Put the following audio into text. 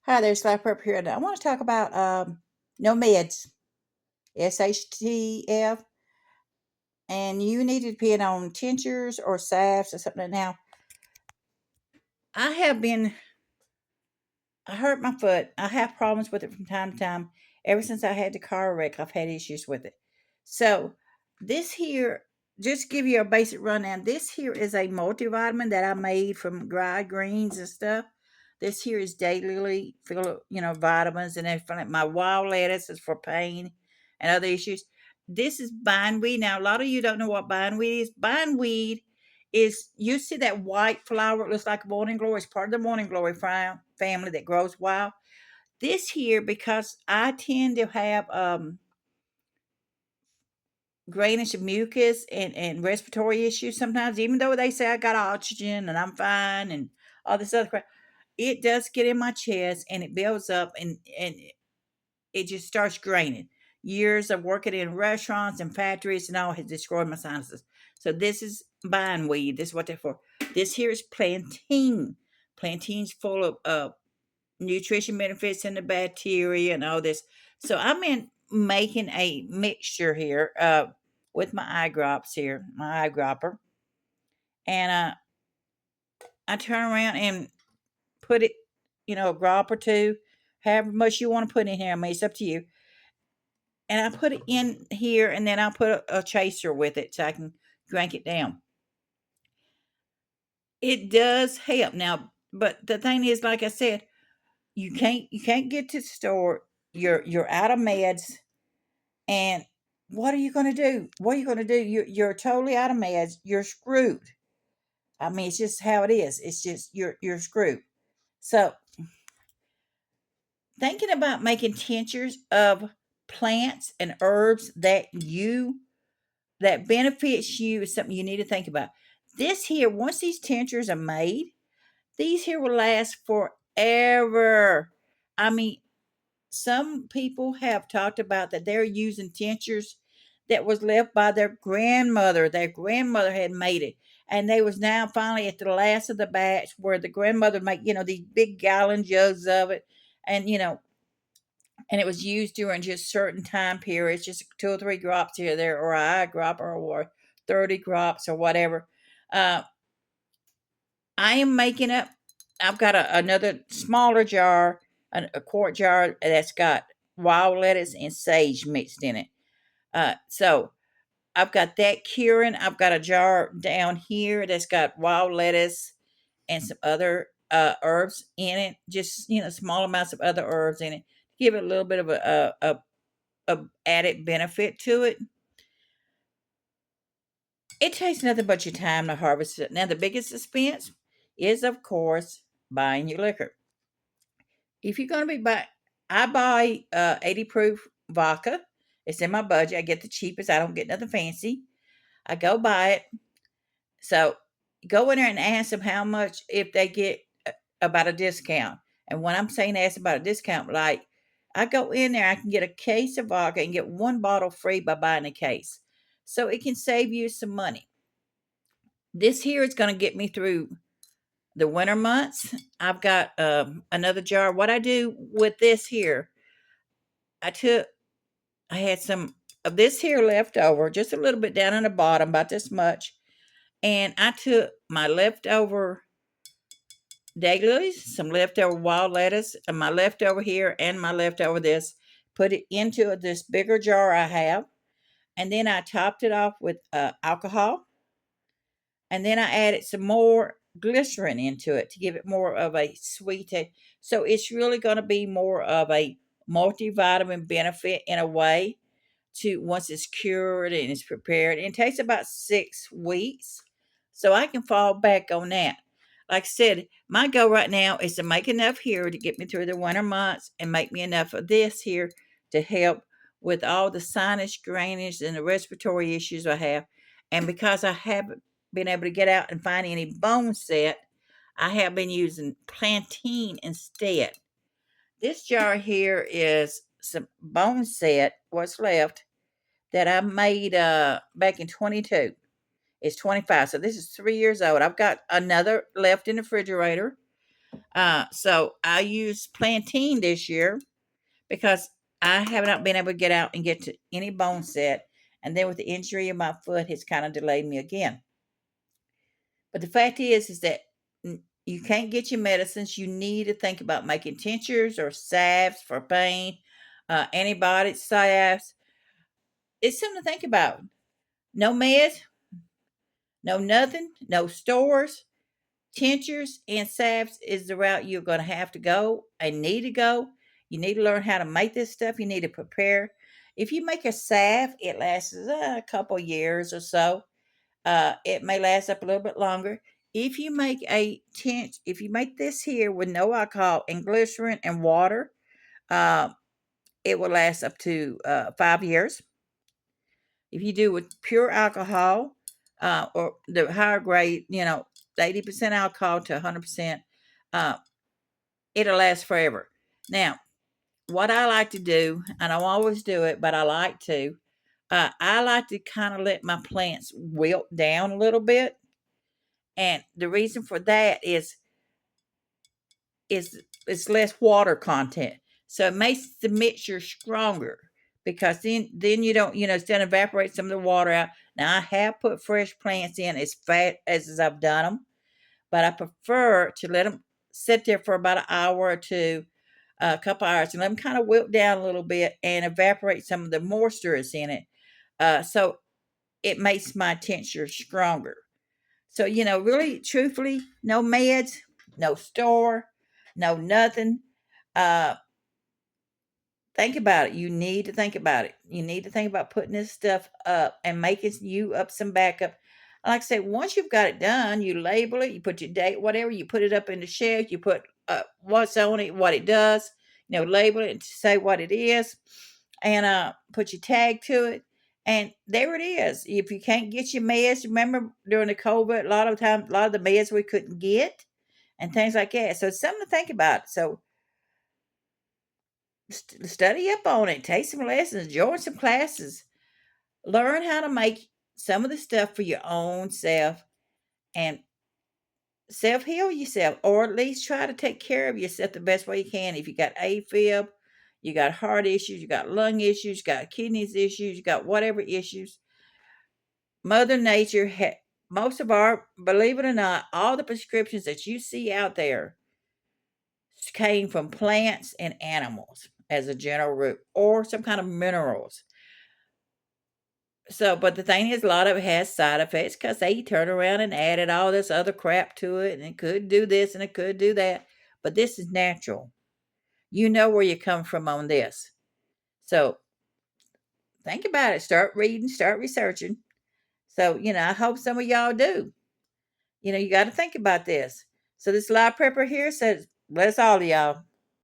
Hi there, Slapper up here. And I want to talk about no meds, SHTF, and you need to depend on tinctures or salves or something. Now, I have been, I hurt my foot. I have problems with it from time to time. Ever since I had the car wreck, I've had issues with it. So, this here, just to give you a basic rundown, this here is a multivitamin that I made from dried greens and stuff. This here is daily full of, vitamins and everything. Like my wild lettuce is for pain and other issues. This is bindweed. Now, a lot of you don't know what bindweed is. Bindweed is, you see that white flower, it looks like morning glory. It's part of the morning glory family that grows wild. This here, because I tend to have grainish of mucus and respiratory issues sometimes, even though they say I got oxygen and I'm fine and all this other crap, it does get in my chest and it builds up and it just starts graining. Years of working in restaurants and factories and all has destroyed my sinuses. So this is bindweed. This is what they're for. This here is plantain. Plantain's full of nutrition benefits and the bacteria and all this. So I'm in making a mixture here with my eye drops here, my eye dropper, and I turn around and put it, a drop or two, however much you want to put in here. I mean, it's up to you. And I put it in here, and then I put a chaser with it so I can drink it down. It does help now, but the thing is, like I said, you can't get to the store. You're out of meds, and what are you going to do? What are you going to do? You're totally out of meds. You're screwed. I mean, it's just how it is. It's just you're screwed. So thinking about making tinctures of plants and herbs that benefits you is something you need to think about. This here, once these tinctures are made, these here will last forever. I mean, some people have talked about that they're using tinctures that was left by their grandmother. Their grandmother had made it. And they was now finally at the last of the batch where the grandmother make, these big gallon jugs of it. And, and it was used during just certain time periods, just 2 or 3 drops here or there, or a eye drop or 30 drops or whatever. Uh, I am making up. I've got another smaller jar, a quart jar that's got wild lettuce and sage mixed in it. So I've got that curing. I've got a jar down here that's got wild lettuce and some other herbs in it. Just small amounts of other herbs in it. Give it a little bit of a added benefit to it. It takes nothing but your time to harvest it. Now, the biggest expense is, of course, buying your liquor. If you're going to be buying, I buy 80 proof vodka. It's in my budget. I get the cheapest. I don't get nothing fancy. I go buy it. So go in there and ask them how much if they get about a discount. And when I'm saying ask about a discount, like I go in there, I can get a case of vodka and get one bottle free by buying a case. So it can save you some money. This here is going to get me through the winter months. I've got another jar. What I do with this here, I took, I had some of this here left over, just a little bit down on the bottom, about this much. And I took my leftover dailies, some leftover wild lettuce, and my leftover here and my leftover this, put it into this bigger jar I have. And then I topped it off with alcohol. And then I added some more glycerin into it to give it more of a sweet taste. So it's really going to be more of a multivitamin benefit in a way to once it's cured and it's prepared. And it takes about 6 weeks. So I can fall back on that. Like I said, my goal right now is to make enough here to get me through the winter months and make me enough of this here to help with all the sinus drainage and the respiratory issues I have. And because I haven't been able to get out and find any bone set, I have been using plantain instead. This jar here is some bone set, what's left, that I made back in 22. It's 25. So this is 3 years old. I've got another left in the refrigerator. So I used plantain this year because I have not been able to get out and get to any bone set. And then with the injury in my foot, it's kind of delayed me again. But the fact is that you can't get your medicines. You need to think about making tinctures or salves for pain, antibiotic salves. It's something to think about. No meds, no nothing, no stores. Tinctures and salves is the route you're going to have to go and need to go. You need to learn how to make this stuff. You need to prepare. If you make a salve, it lasts a couple years or so. It may last up a little bit longer. If you make a tint, if you make this here with no alcohol and glycerin and water, uh, it will last up to 5 years. If you do with pure alcohol or the higher grade, 80% alcohol to 100%, uh, it'll last forever. Now, what I like to do, and I don't always do it, but I like to kind of let my plants wilt down a little bit. And the reason for that is it's less water content. So it makes the mixture stronger because then you don't, instead of evaporate some of the water out. Now I have put fresh plants in as fast as I've done them, but I prefer to let them sit there for about an hour or two, a couple hours, and let them kind of wilt down a little bit and evaporate some of the moisture that's in it. So it makes my tincture stronger. So, really, truthfully, no meds, no store, no nothing. Uh, Think about it. You need to think about it. You need to think about putting this stuff up and making you up some backup. Like I said, once you've got it done, you label it, you put your date, whatever, you put it up in the shelf, you put what's on it, what it does, label it and say what it is, and put your tag to it. And there it is. If you can't get your meds, remember during the COVID, a lot of times, a lot of the meds we couldn't get and things like that. So it's something to think about. So study up on it, take some lessons, join some classes, learn how to make some of the stuff for your own self and self heal yourself, or at least try to take care of yourself the best way you can. If you got AFib, you got heart issues, you got lung issues, you got kidneys issues, you got whatever issues. Mother Nature, most of our, believe it or not, all the prescriptions that you see out there came from plants and animals as a general rule, or some kind of minerals. So, but the thing is, a lot of it has side effects because they turn around and added all this other crap to it, and it could do this and it could do that. But this is natural. You know where you come from on this. So think about it. Start reading, start researching. So, I hope some of y'all do. You got to think about this. So this live prepper here says, bless all of y'all.